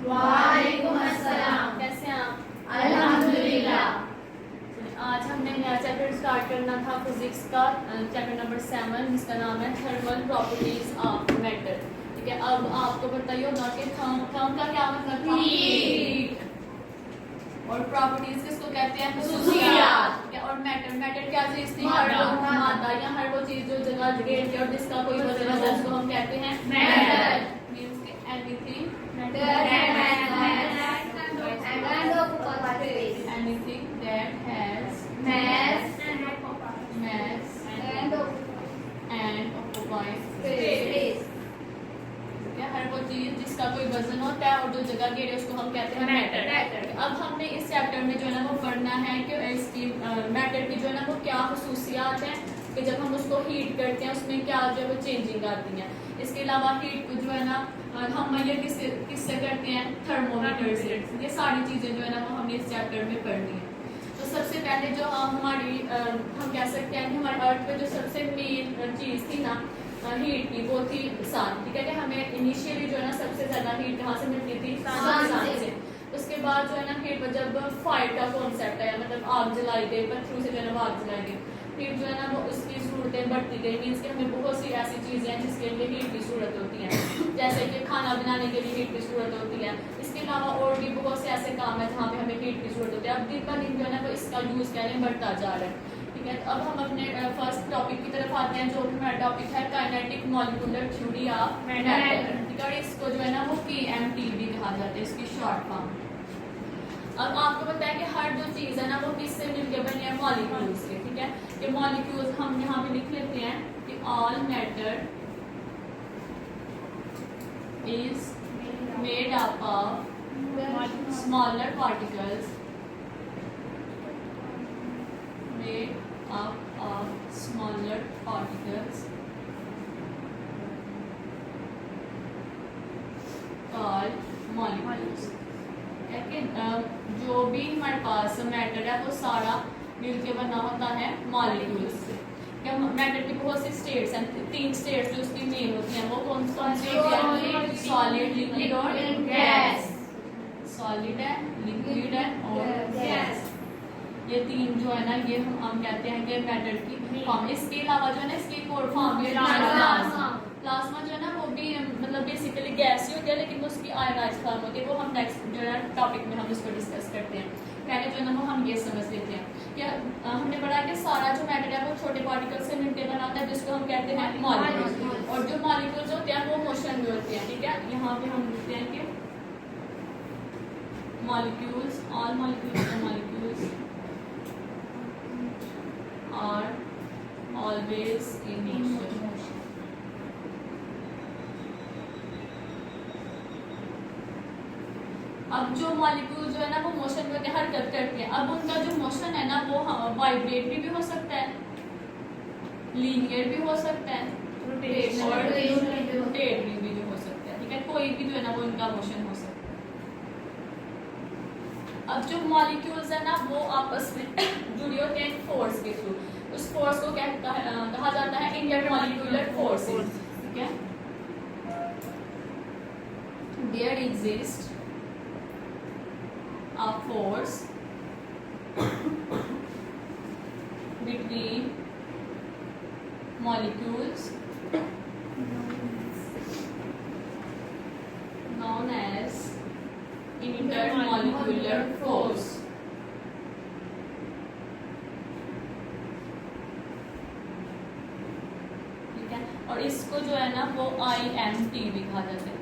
वालेकुम अस्सलाम। कैसे हैं आप? अल्हम्दुलिल्लाह। आज हमने नया चैप्टर स्टार्ट करना था फिजिक्स का, चैप्टर नंबर 7 जिसका नाम है थर्मल प्रॉपर्टीज ऑफ मैटर। ठीक है, अब आपको बताइए होगा कि थर्म का क्या मतलब था? हीट। और प्रॉपर्टीज किसको कहते हैं? खसूसियात। ठीक है, और मैटर क्या चीज थी? मादा। मादा या हर वो चीज जो जगह घेरती है और जिसका कोई वजन है उसको हम कहते हैं मैटर। मींस कि anything anything that has mass and occupies space। क्या हर वो चीज जिसका कोई वजन होता है और जो जगह घेरे उसको हम कहते हैं मैटर। अब हमने इस चैप्टर में जो है ना वो पढ़ना है कि इसकी मैटर की जो है ना वो क्या खसूसियात हैं कि जब हम उसको हीट करते हैं उसमें क्या जो है वो चेंजिंग आती हैं। इसके अलावा हीट को जो है ना हम मेजर किससे करते हैं? थर्मोमीटर से। ये सारी चीजें जो है ना वो हमने इस चैप्टर में पढ़नी है। तो सबसे पहले जो हमारी हम कह सकते हैं कि हमारे अर्थ पे जो सबसे मेन चीज थी ना हीट की, वो थी सन। ठीक है कि हमें इनिशियली जो है ना सबसे ज्यादा हीट कहाँ से मिलती थी? सन से। उसके बाद जो है ना हीट जब फायर का कॉन्सेप्ट आया, मतलब आग जलाई गई, पत्थरों से जो है ना वो आग जलाई गई, फिर जो है ना वो उसकी जरूरतें बढ़ती गई। मीन्स कि हमें बहुत सी ऐसी चीजें हैं जिसके लिए हीट की जरूरत होती है, जैसे कि खाना बनाने के लिए हीट की जरूरत होती है। इसके अलावा और भी बहुत से ऐसे काम है जहाँ पे हमें हीट की जरूरत होती है। अब दिन ब दिन जो है ना वो इसका यूज कह रहे बढ़ता जा रहा है। ठीक है, तो अब हम अपने फर्स्ट टॉपिक की तरफ आते हैं, जो हमारा टॉपिक है kinetic molecular theory of matter. ठीक है, इसको जो है ना वो KMT भी कहा जाता है, इसकी शॉर्ट फॉर्म। अब आपको पता है कि हर जो चीज है ना वो किससे मिलकर बनी है? मॉलिक्यूल्स से। ठीक है, कि मॉलिक्यूल्स हम यहाँ पे लिख लेते हैं कि all matter is made up of smaller particles made up of smaller particles called molecules। जो भी हमारे पास मैटर है वो सारा मिलके बना होता है मॉलिक्यूल्स से। क्या मैटर की बहुत सी स्टेट्स हैं, 3 स्टेट्स जो उसकी मेन होती हैं, वो कौन सी? सॉलिड, लिक्विड और गैस। सॉलिड है, लिक्विड है और गैस। ये 3 जो है ना ये हम कहते हैं कि मैटर की फॉर्म। इसके अलावा जो है ना इसकी एक और फॉर्म है प्लाज्मा। प्लाज्मा जो है ना वो भी मतलब बेसिकली गैस ही होती है, लेकिन उसकी आयनाइज्ड फॉर्म होती है। वो हम नेक्स्ट जो है टॉपिक में हम इसको डिस्कस करते हैं। पहले जो है ना वो हम ये समझ लेते हैं कि हमने पढ़ा कि सारा जो मैटर है वो छोटे पार्टिकल से मिलकर बना होता है, जिसको हम कहते हैं मॉलिक्यूल्स। और जो मॉलिक्यूल्स होते हैं वो मोशन में होते हैं। ठीक है, यहाँ पे हम लिखते हैं कि molecules, all molecules are always in motion। अब जो मॉलिक्यूल जो है ना वो मोशन में हरकत करते हैं। अब उनका जो मोशन है ना वो वाइब्रेटरी भी हो सकता है, लीनियर भी हो सकता है, रोटेटरी भी हो सकता है। ठीक है, कोई भी जो है ना वो इनका मोशन हो सकता है। अब जो मॉलिक्यूल्स है ना वो आपस में जुड़े होते हैं फोर्स के थ्रू। उस फोर्स को कहा जाता है इंटरमॉलिक्यूलर फोर्सेस। ठीक है, there exist a force between molecules known as intermolecular force। ठीक है, और इसको जो है ना वो IMT भी कहा जाता है,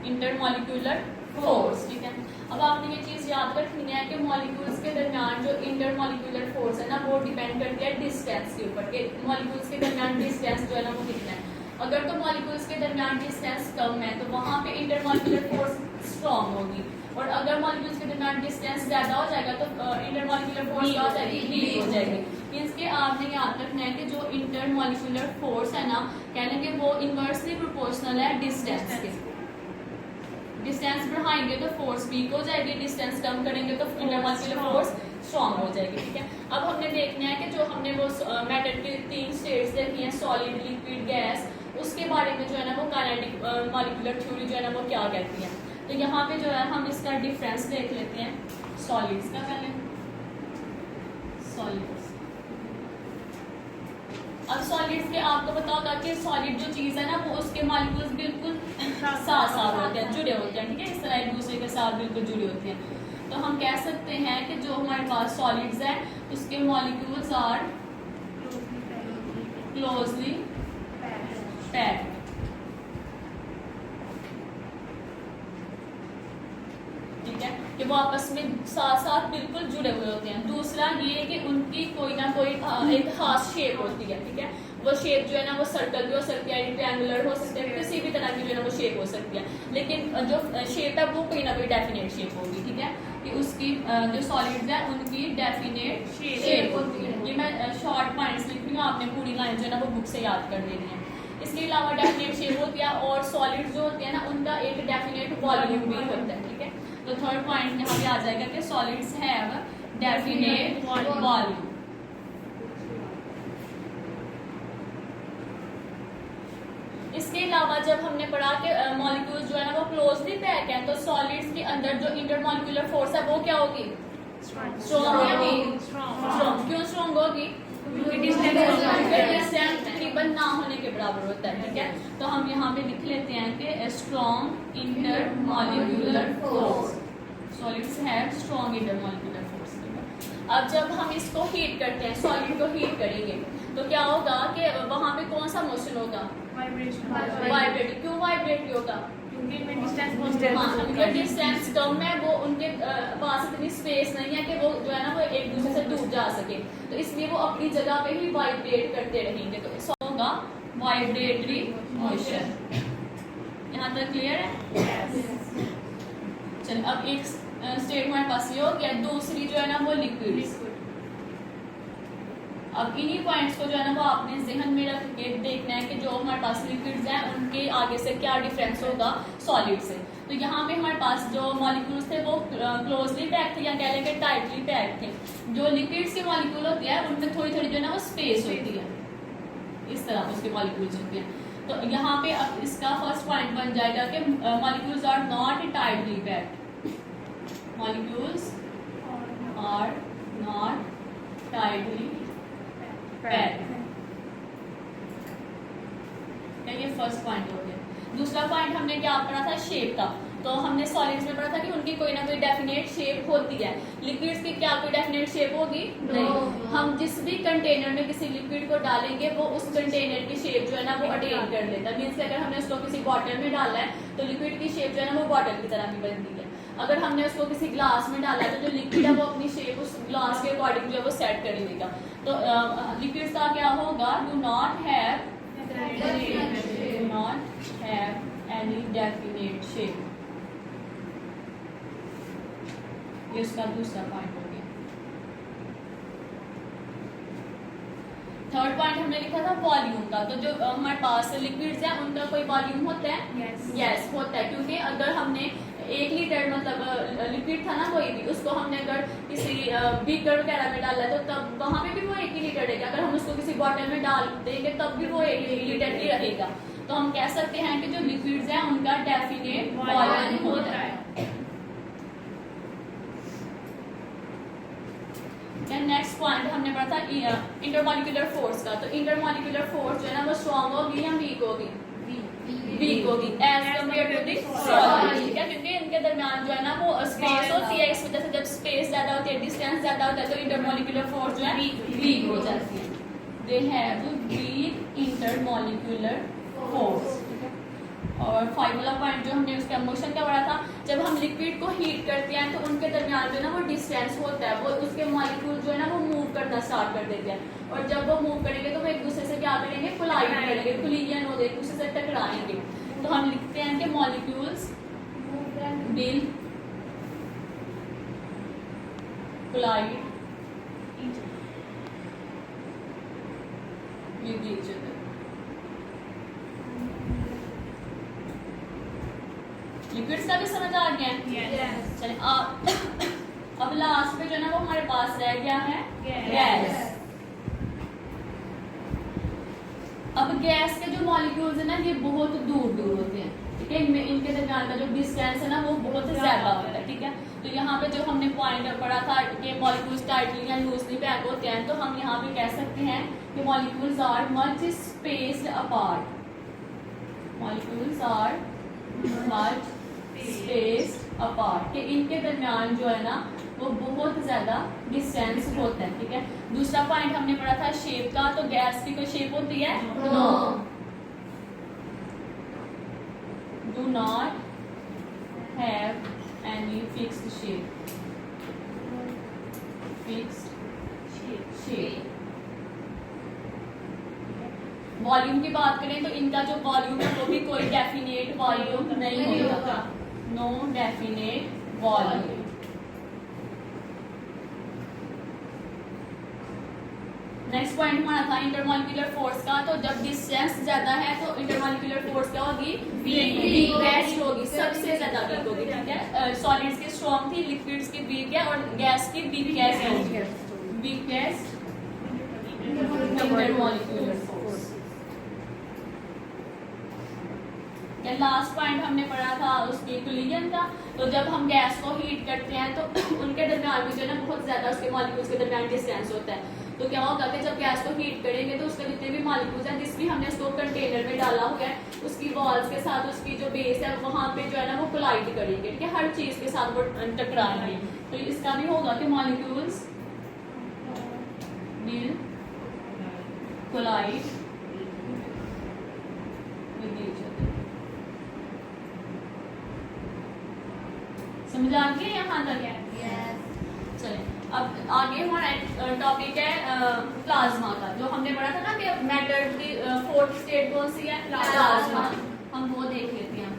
इंटरमॉलिक्यूलर फोर्स। ठीक है, अब आपने ये चीज याद रखनी है कि मॉलिक्यूल्स के दरमियान जो इंटरमॉलिक्यूलर फोर्स है ना वो डिपेंड करती है डिस्टेंस के ऊपर, कि मॉलिक्यूल्स के दरमियान डिस्टेंस जो है ना वो कितना है। अगर तो मॉलिक्यूल्स के दरमियान डिस्टेंस कम है तो वहाँ पे इंटरमॉलिक्यूलर फोर्स स्ट्रॉन्ग होगी, और अगर मॉलिक्यूल्स के दरमियान डिस्टेंस ज्यादा हो जाएगा तो इंटरमॉलिक्यूलर फोर्स क्या हो जाएगी? वीक हो जाएगी। मींस के आपने याद रखना है कि जो इंटरमॉलिक्यूलर फोर्स है ना कहने के वो इनवर्सली प्रोपोर्शनल है डिस्टेंस के। डिस्टेंस बढ़ाएंगे तो फोर्स वीक हो जाएगी, डिस्टेंस कम करेंगे तो इंटरमॉलिक्यूलर फोर्स स्ट्रॉन्ग हो जाएगी। ठीक है, अब हमने देखना है कि जो हमने वो मैटर की 3 स्टेट्स देखी हैं, सॉलिड, लिक्विड, गैस, उसके बारे में जो है ना वो काइनेटिक मॉलिक्यूलर थ्योरी जो है ना वो क्या कहती है। तो यहाँ पे जो है हम इसका डिफरेंस देख लेते हैं सॉलिड्स का पहले। सॉलिड्स, अब सॉलिड्स के आपको पता होगा कि सॉलिड जो चीज़ है ना वो उसके मॉलिक्यूल्स बिल्कुल साथ साथ होते हैं, जुड़े होते हैं, ठीक है, इस तरह एक दूसरे के साथ बिल्कुल जुड़े होते हैं। तो हम कह सकते हैं कि जो हमारे पास सॉलिड्स है उसके मॉलिक्यूल्स आर क्लोजली पैक्ड। ठीक है, कि वो आपस में साथ साथ बिल्कुल जुड़े हुए होते हैं। दूसरा ये कि उनकी कोई ना कोई एक खास शेप होती है, ठीक है, वो शेप जो है ना वो सर्कल भी हो सकती है, रेक्टेंगुलर हो सकती है, किसी भी तरह की जो है ना वो शेप हो सकती है, लेकिन जो शेप है वो कोई ना कोई डेफिनेट शेप होगी। ठीक है, कि उसकी जो सॉलिड्स है उनकी डेफिनेट शेप होती है। ये मैं शॉर्ट पॉइंट्स लिख रही हूँ, आपने पूरी लाइन जो है ना वो बुक से याद कर लेनी है। इसके अलावा डेफिनेट शेप होती है और सॉलिड्स जो होती है ना उनका एक डेफिनेट वॉल्यूम भी होता है। ठीक है, तो थर्ड पॉइंट यहाँ पे आ जाएगा कि सॉलिड्स हैव डेफिनेट वॉल्यूम। इसके अलावा जब हमने पढ़ा कि मॉलिक्यूल्स जो है ना वो क्लोजली पैक है, तो सॉलिड्स के अंदर जो इंटरमॉलिक्यूलर फोर्स है वो क्या होगी? स्ट्रॉन्ग होगी। स्ट्रॉन्ग क्यों स्ट्रॉन्ग होगी? डिस्टेंस तकरीबन ना होने के बराबर होता है। ठीक है, तो हम यहाँ पे लिख लेते हैं कि strong intermolecular force, solids have strong intermolecular force. अब जब हम इसको हीट करते हैं, सॉलिड को हीट करेंगे, तो क्या होगा कि वहाँ पे कौन सा मोशन होगा? वाइब्रेट। क्यों वाइब्रेट होगा? क्योंकि डिस्टेंस कम है, वो उनके पास इतनी स्पेस नहीं है कि वो जो है ना वो एक दूसरे से दूर जा सके, तो इसलिए वो अपनी जगह पे ही वाइब्रेट करते रहेंगे। तो इसका होगा वाइब्रेटरी मोशन। यहाँ तक क्लियर है? चलिए, अब एक स्टेट हमारे पास ये हो गया। दूसरी जो है ना वो लिक्विड। अब इन्हीं पॉइंट्स को जो है ना वो आपने जहन में रख के देखना है कि जो हमारे पास लिक्विड्स हैं उनके आगे से क्या डिफरेंस होगा सॉलिड से। तो यहाँ पे हमारे पास जो मॉलिक्यूल्स थे वो क्लोजली पैक्ड थे या कह लेंगे टाइटली पैक्ड थे। जो लिक्विड्स के मॉलिक्यूल होते हैं उनमें थोड़ी थोड़ी जो है ना वो स्पेस होती है, इस तरह उसके मॉलिक्यूल्स होते हैं। तो यहाँ पे अब इसका फर्स्ट पॉइंट बन जाएगा कि molecules are not tightly packed. Molecules are not tightly packed. ये फर्स्ट पॉइंट हो गया। दूसरा पॉइंट हमने क्या पढ़ा था? शेप का। तो हमने सॉलिड्स में पढ़ा था कि उनकी कोई ना कोई डेफिनेट शेप होती है। लिक्विड्स की क्या कोई डेफिनेट शेप होगी? नहीं। हम जिस भी कंटेनर में किसी लिक्विड को डालेंगे वो उस कंटेनर की शेप जो है ना वो अटेन कर लेता है। मीन्स अगर हमने उसको किसी बॉटल में डाला है तो लिक्विड की शेप जो है ना वो बॉटल की तरह ही बनती है। अगर हमने उसको किसी ग्लास में डाला है तो जो लिक्विड है वो अपनी शेप उस ग्लास के अकॉर्डिंग जो है वो सेट कर लेगा। तो लिक्विड्स का क्या होगा? Do not have any definite shape. ये उसका दूसरा पॉइंट हो गया। थर्ड पॉइंट हमने लिखा था वॉल्यूम का। तो जो हमारे पास लिक्विड्स हैं उनका कोई वॉल्यूम होता है? यस होता है, क्योंकि अगर हमने 1 लीटर मतलब लिक्विड था ना कोई भी, उसको हमने अगर किसी बीकर वगैरह में डाला तो तब वहाँ पे भी वो 1 ही लीटर रहेगा। अगर हम उसको किसी बॉटल में डाल देंगे तब भी वो 1 लीटर ही रहेगा। तो हम कह सकते हैं कि जो लिक्विड्स हैं उनका डेफिनेट वॉल्यूम होता है। नेक्स्ट पॉइंट हमने पढ़ा था इंटरमॉलिक्यूलर फोर्स का। तो इंटरमॉलिक्यूलर फोर्स जो है ना वो स्ट्रॉन्ग होगी या वीक होगी? वीक होगी as compare to the solid. ठीक है, क्योंकि इनके दरमियान जो है ना वो स्पेस होती है, इस वजह से जब स्पेस ज्यादा होती है, डिस्टेंस ज्यादा होता है, तो इंटरमॉलिक्यूलर फोर्स जो है वीक हो जाती है। They have week intermolecular force. और 5 वाला पॉइंट जो हमने उसका मोशन का पढ़ा था, जब हम लिक्विड को हीट करते हैं तो उनके दरमियान जो है ना वो डिस्टेंस होता है, वो उसके मॉलिक्यूल जो है ना वो मूव करना स्टार्ट कर देते हैं। और जब वो मूव करेंगे तो वो एक दूसरे से क्या करेंगे? कोलाइड करेंगे, कोलिजन हो, एक दूसरे से टकराएंगे। तो हम लिखते हैं कि molecules will collide with each other. Liquids का भी समझ आ गया? चलिए अब लास्ट पे जो है ना वो हमारे पास रह गया है गैस। अब गैस के जो मॉलिक्यूल्स है ना ये बहुत दूर दूर होते हैं, ठीक है, इनके दरमियान का जो डिस्टेंस है ना वो बहुत ज्यादा होता है, ठीक है। तो यहाँ पे जो हमने पॉइंट पढ़ा था कि मॉलिक्यूल्स टाइटली या लूजली पैक होते हैं, तो हम यहाँ पे कह सकते हैं कि molecules are much spaced apart, molecules are much spaced apart, कि इनके दरमियान जो है ना वो बहुत ज्यादा डिस्टेंस होता है, ठीक है। दूसरा पॉइंट हमने पढ़ा था शेप का, तो गैस की कोई शेप होती है? No. Do not have any fixed shape, fixed shape। Volume की बात करें तो इनका जो वॉल्यूम है वो भी कोई डेफिनेट वॉल्यूम नहीं होगा, no definite volume. Next point हमारा था इंटरमॉलिक्यूलर फोर्स का, तो जब डिस्टेंस ज्यादा है तो इंटरमॉलिक्यूलर फोर्स क्या होगी? वीकेस्ट होगी, सबसे ज्यादा वीक होगी, ठीक है। सॉलिड्स की स्ट्रॉन्ग थी, लिक्विड्स की वीक है, और गैस की वीकेस्ट होगी, weakest intermolecular force. Last point हमने पढ़ा था उसके कोलिजन का, तो जब हम गैस को हीट करते हैं तो उनके दरमियान में जो है ना बहुत ज्यादा उसके मॉलिक्यूल्स के दरमियान डिस्टेंस होता है, तो क्या होगा कि जब गैस को हीट करेंगे तो उसके जितने भी मॉलिक्यूल्स हैं, जिस भी हमने उसको कंटेनर में डाला हुआ है, उसकी वॉल्स के साथ उसकी जो बेस है वहां पे जो है ना वो कोलाइड करेंगे, ठीक है, हर चीज के साथ वो टकराएंगे। तो इसका भी होगा कि molecules will collide with each other. समझ आ गया यहाँ तक है? चलिए अब आगे हमारा टॉपिक है प्लाज्मा का, जो हमने पढ़ा था ना कि मैटर की फोर्थ स्टेट कौन सी है? प्लाज्मा। हम वो देख लेते हैं।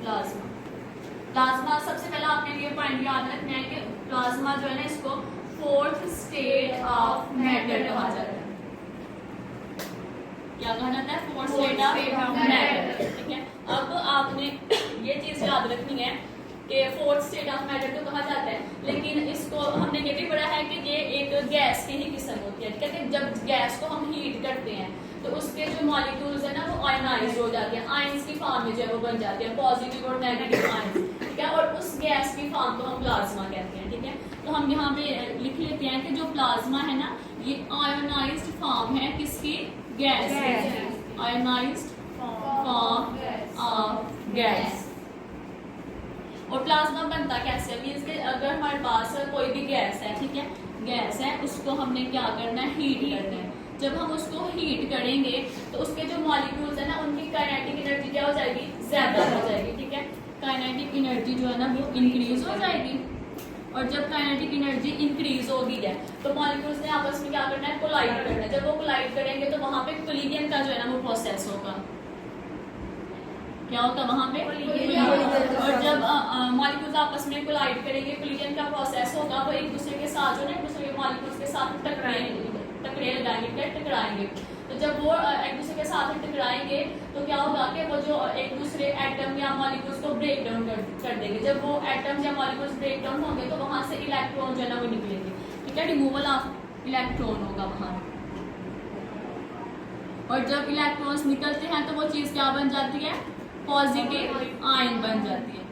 प्लाज्मा, प्लाज्मा सबसे पहले आपने ये पॉइंट याद रखना है कि प्लाज्मा जो है ना इसको फोर्थ स्टेट ऑफ मैटर कहा जाता है। क्या कहा जाता है? फोर्थ स्टेट ऑफ मैटर, ठीक है। अब आपने ये चीज याद रखनी है कि फोर्थ स्टेट ऑफ मैटर तो कहा जाता है, लेकिन इसको हमने ये भी पढ़ा है कि ये एक गैस की ही किस्म होती है, ठीक है, कि जब गैस को हम हीट करते हैं तो उसके जो मॉलिक्यूल्स है ना वो आयनाइज हो जाते हैं, आयंस की फॉर्म में जो है वो बन जाते हैं, पॉजिटिव और नेगेटिव आयंस, ठीक है, और उस गैस की फॉर्म को हम प्लाज्मा कहते हैं, ठीक है। तो हम यहाँ पे लिख लेते हैं कि जो प्लाज्मा है ना ये आयोनाइज्ड फॉर्म है किसकी? Gas, ionised form of gas. और प्लाज्मा बनता कैसे है? मींस कि अगर हमारे पास कोई भी गैस है, ठीक है, गैस है, उसको हमने क्या करना है? हीट करना है। जब हम उसको हीट करेंगे तो उसके जो मॉलिक्यूल्स है ना उनकी काइनेटिक एनर्जी क्या हो जाएगी? ज्यादा हो जाएगी, ठीक है, काइनेटिक एनर्जी जो है ना वो इंक्रीज हो जाएगी। और जब काइनेटिक एनर्जी इंक्रीज होगी है तो मॉलिक्यूल्स ने आपस में क्या करना है? कोलाइड करना है। जब वो कोलाइड करेंगे तो वहां पे कोलिजन का जो है ना वो प्रोसेस होगा। क्या होता है वहां पे? और जब मॉलिक्यूल्स आपस में कोलाइड करेंगे, कोलिजन का प्रोसेस होगा, वो एक दूसरे के साथ जो है एक दूसरे के मॉलिक्यूल्स के साथ टकरे लगाएंगे, टकराएंगे। तो जब वो एक दूसरे के साथ टकराएंगे तो क्या होगा कि वो जो एक दूसरे एटम या मॉलिक्यूल्स को ब्रेक डाउन कर देंगे। जब वो एटम्स या मॉलिक्यूल्स ब्रेक डाउन होंगे तो वहां से इलेक्ट्रॉन जो है ना वो निकलेंगे, ठीक है, रिमूवल ऑफ इलेक्ट्रॉन होगा वहां। और जब इलेक्ट्रॉन्स निकलते हैं तो वो चीज क्या बन जाती है? पॉजिटिव आयन बन जाती है।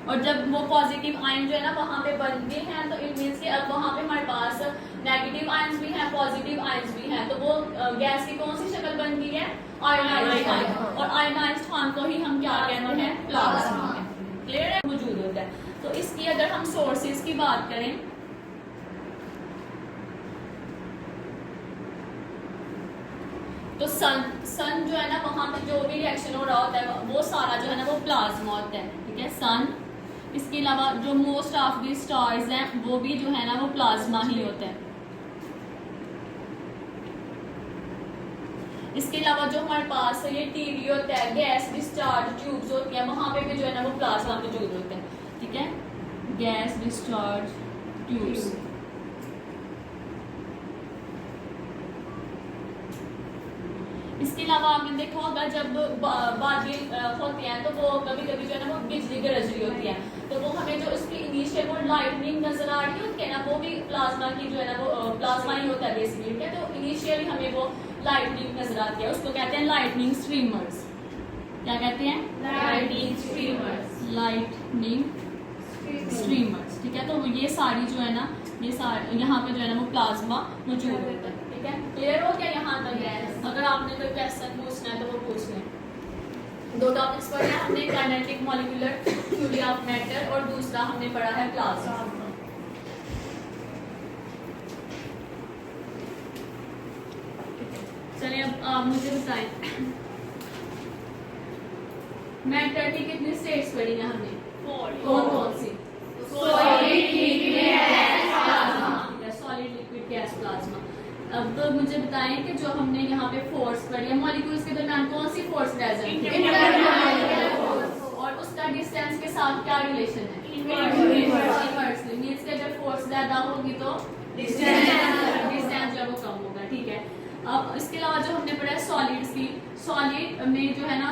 और जब वो पॉजिटिव आयन जो है ना वहां पे बनते हैं तो इट मींस कि अब वहां पे हमारे पास नेगेटिव आयंस भी हैं, पॉजिटिव आयंस भी हैं। तो वो गैस की कौन सी शक्ल बन गई है? Ionised ion. और आयोनाइज्ड फॉर्म को ही हम क्या कहते हैं? प्लाज्मा। क्लियर है? मौजूद होता है। तो इसकी अगर हम सोर्सेज की बात करें तो सन जो है ना वहां पे जो भी रिएक्शन हो रहा होता है वो सारा जो है ना वो प्लाज्मा होता है, ठीक है, सन। इसके अलावा जो मोस्ट ऑफ दी स्टार्स हैं वो भी जो है ना वो प्लाज्मा ही होता है। इसके अलावा जो हमारे पास ये टीवी होता है, गैस डिस्चार्ज ट्यूब्स होती हैं, वहां पे भी जो है ना वो प्लाज्मा मौजूद होता है, ठीक है, गैस डिस्चार्ज ट्यूब्स। इसके अलावा आपने देखा होगा जब बादल होते हैं तो वो कभी कभी जो है ना वो बिजली गरज रही होती है, तो वो हमें जो उसकी इनिशियल वो लाइटनिंग नजर आ रही होती है ना, वो भी प्लाज्मा की जो है ना वो प्लाज्मा ही होता है बेसिकली, ठीक है। तो इनिशियली हमें वो लाइटनिंग नजर आती है, उसको कहते हैं लाइटनिंग स्ट्रीमर्स। क्या कहते हैं? Lightning streamers. लाइटनिंग स्ट्रीमर्स, ठीक है। तो ये सारी जो है ना ये सारी यहाँ पे जो है ना वो प्लाज्मा मौजूद होता है, ठीक है। क्लियर हो गया यहाँ तक? अगर आपने कोई क्वेश्चन पूछना है तो वो पूछ लें। दो टॉपिक्स पढ़े हैं हमने, kinetic molecular theory of matter और दूसरा हमने पढ़ा है प्लाज्मा। चलिए अब आप मुझे बताएं मैटर की कितनी स्टेट्स पढ़ी हैं हमने? कौन कौन सी? Solid, liquid, gas, plasma. Solid, liquid, gas, plasma. अब मुझे बताएं कि जो हमने यहाँ पे फोर्स पढ़ी है, मॉलिक्यूल्स के दरमियान कौन सी फोर्स प्रेजेंट है? Intermolecular force. और उसका डिस्टेंस के साथ क्या रिलेशन है? इनवर्सली। मींस कि अगर फोर्स ज्यादा होगी तो डिस्टेंस जो है वो कम होगा, ठीक है। अब इसके अलावा जो हमने पढ़ा है सॉलिड्स की, सॉलिड में जो है ना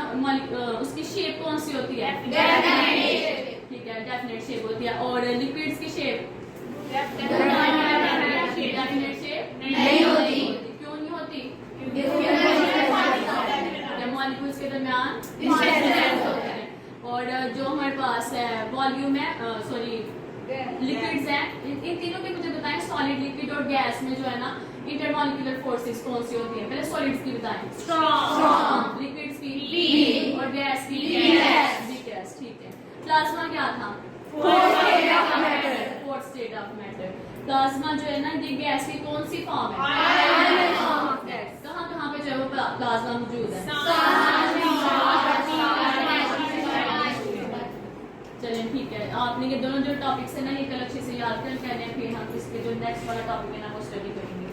उसकी शेप कौन सी होती है? ठीक है, डेफिनेट शेप होती है। और लिक्विड्स की शेप डेफिनेट शेप नहीं होती। क्यों नहीं होती? मॉलिक्यूल्स के दरमियान डिस्टेंस होता है। और जो हमारे पास है वॉल्यूम है, सॉरी लिक्विड्स हैं, इन तीनों के मुझे बताएं सॉलिड, लिक्विड और गैस में जो है ना इंटरमॉलिक्यूलर फोर्सेस कौन सी होती है? पहले सॉलिड्स की बताएं। स्ट्रॉन्ग। लिक्विड्स की वीक। और गैस की वीकेस्ट, ठीक है। प्लाज्मा क्या था? Fourth state of matter. Fourth state of matter. Plasma जो है ना ये गैस की कौन सी फॉर्म है? Ion form. कहाँ कहाँ पे जो है वो प्लाज्मा मौजूद है? चलें ठीक है, आपने ये दोनों जो टॉपिक्स है ना ये कल अच्छे से याद कर लें, फिर हम इसके जो नेक्स्ट वाला टॉपिक है ना वो स्टडी करेंगे।